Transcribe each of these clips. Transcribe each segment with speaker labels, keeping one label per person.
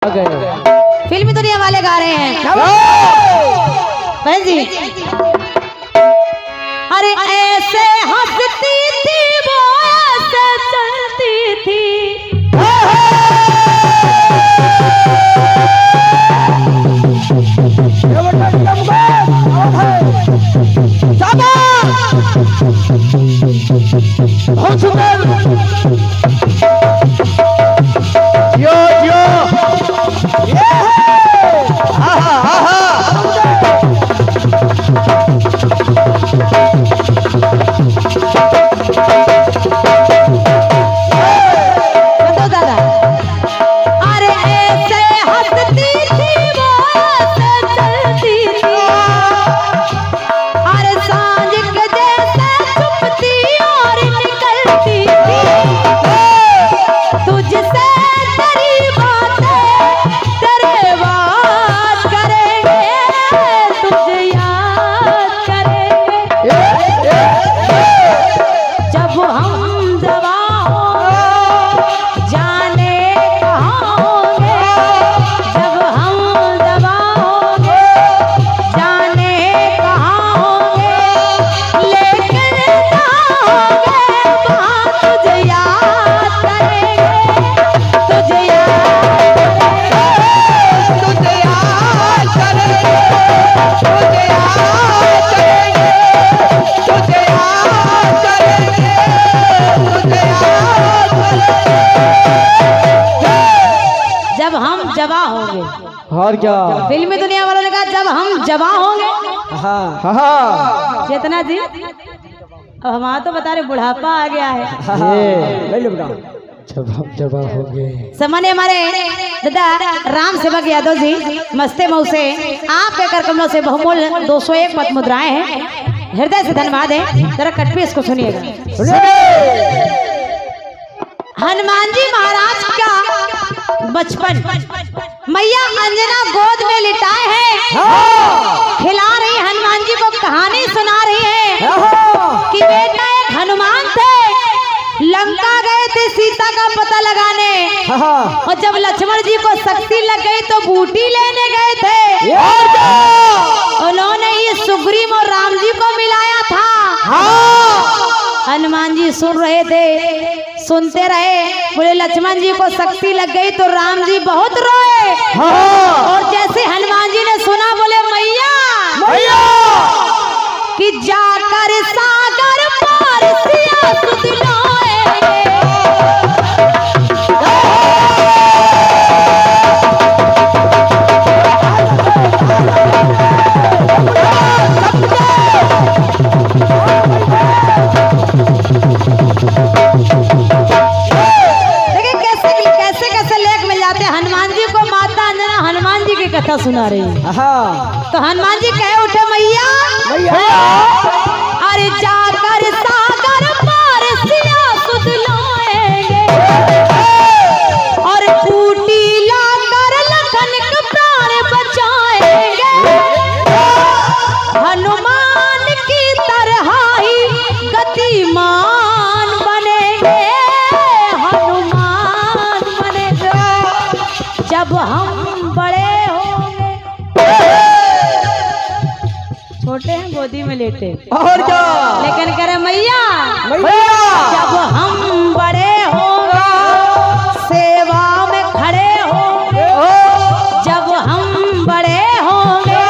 Speaker 1: फिल्मी दुनिया वाले गा रहे हैं बहन जी। अरे ऐसे हंसती थी वो ऐसे चलती थी,
Speaker 2: और क्या
Speaker 1: फिल्मी दुनिया वालों ने कहा जब हम जवां होंगे।
Speaker 2: हाँ
Speaker 1: चेतना जी अब हमारा तो बता रहे बुढ़ापा आ गया है।
Speaker 2: जब हम जवां होंगे।
Speaker 1: सामान्य हमारे दादा राम सेवक यादव जी मस्ते मऊ से आप बेकर कमलों से बहुमूल्य 201 पद मुद्राएं हैं, हृदय से धन्यवाद है। जरा कटपी इसको सुनिएगा। हनुमान जी महाराज का बचपन मैया अंजना गोद में लिटाए हैं, खिला रही हनुमान जी को कहानी सुना रही है कि बेटा एक हनुमान थे, लंका गए थे सीता का पता लगाने, और जब लक्ष्मण जी को शक्ति लग गई तो बूटी लेने गए थे। उन्होंने ये सुग्रीव और राम जी को मिलाया था। हनुमान जी सुन रहे थे, सुनते रहे, बोले लक्ष्मण जी को शक्ति लग गई तो राम जी बहुत रोए। और जैसे हनुमान जी ने सुना बोले मैया कि जाकर सागर पार सिया सुध लाएंगे। कथा सुना रही तो हनुमान जी कहे उठे मैया अरे जाकर सागर पार सिया सुध लाएंगे, और बूटी लाकर लखन का प्राण बचाएंगे। हनुमान की तरह ही गतिमान बनेंगे, हनुमान बनेंगे जब हम बड़े छोटे हैं गोदी में लेटे।
Speaker 2: और क्या
Speaker 1: लेकिन करे मैया जब हम बड़े होंगे सेवा में खड़े होंगे, जब हम बड़े होंगे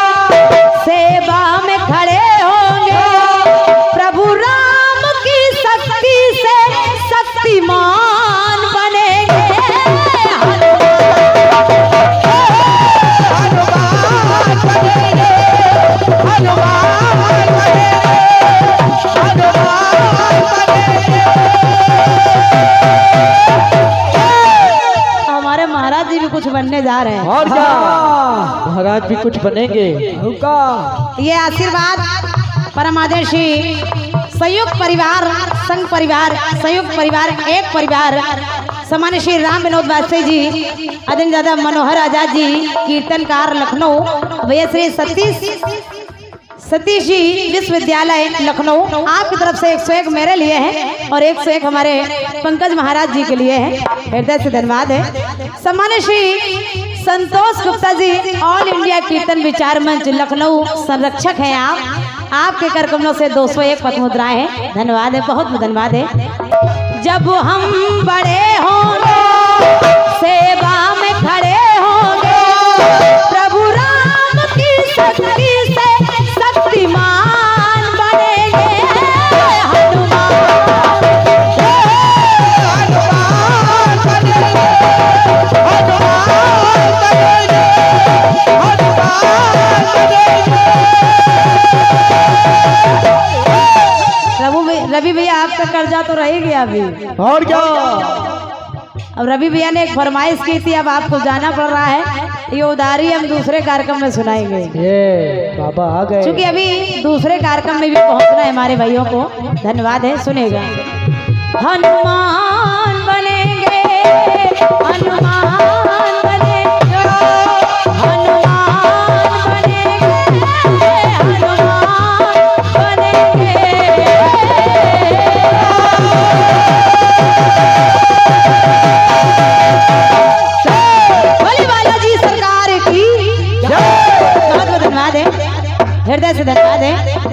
Speaker 1: सेवा में खड़े होंगे, प्रभु राम की शक्ति से शक्तिमान बनेंगे। हमारे महाराज जी भी कुछ बनने जा रहे हैं।
Speaker 2: और क्या महाराज भी कुछ बनेंगे।
Speaker 1: ये आशीर्वाद परमादेशी संयुक्त परिवार, संघ परिवार, संयुक्त परिवार, एक परिवार, सामान्य श्री राम विनोद वाजपेयी जी, आदरणीय दादा मनोहर आजाद जी, कीर्तनकार लखनऊ, भैया श्री सतीश जी विश्वविद्यालय लखनऊ, आपकी तरफ से 101 मेरे लिए हैं और 101 हमारे पंकज महाराज जी के लिए हैं। हृदय से धन्यवाद है। सम्मानित श्री संतोष गुप्ता जी ऑल इंडिया कीर्तन विचार मंच लखनऊ संरक्षक हैं आप। आपके कर कमलों से 201 पद मुद्राएं हैं। धन्यवाद है, बहुत बहुत धन्यवाद है। जब हम बड़े होंगे सेवा में खड़े होंगे, प्रभु राम की शक्ति से शक्तिमान बनेंगे। रवि भैया आपका कर्जा तो रह गया अभी,
Speaker 2: और क्या।
Speaker 1: अब रवि भैया ने एक फरमाइश की थी, अब आपको जाना पड़ रहा है। ये उधारी हम दूसरे कार्यक्रम में सुनाएंगे।
Speaker 2: ये बाबा आ गए,
Speaker 1: क्योंकि अभी दूसरे कार्यक्रम में भी पहुंचना है हमारे भाइयों को। धन्यवाद है, सुनेगा। हनुमान बनेंगे, हनुमान बनेंगे, हनुमान बनेंगे, हनुमान बनेंगे। भोले बालाजी सरकार की बहुत बहुत धन्यवाद है, हृदय से धन्यवाद है।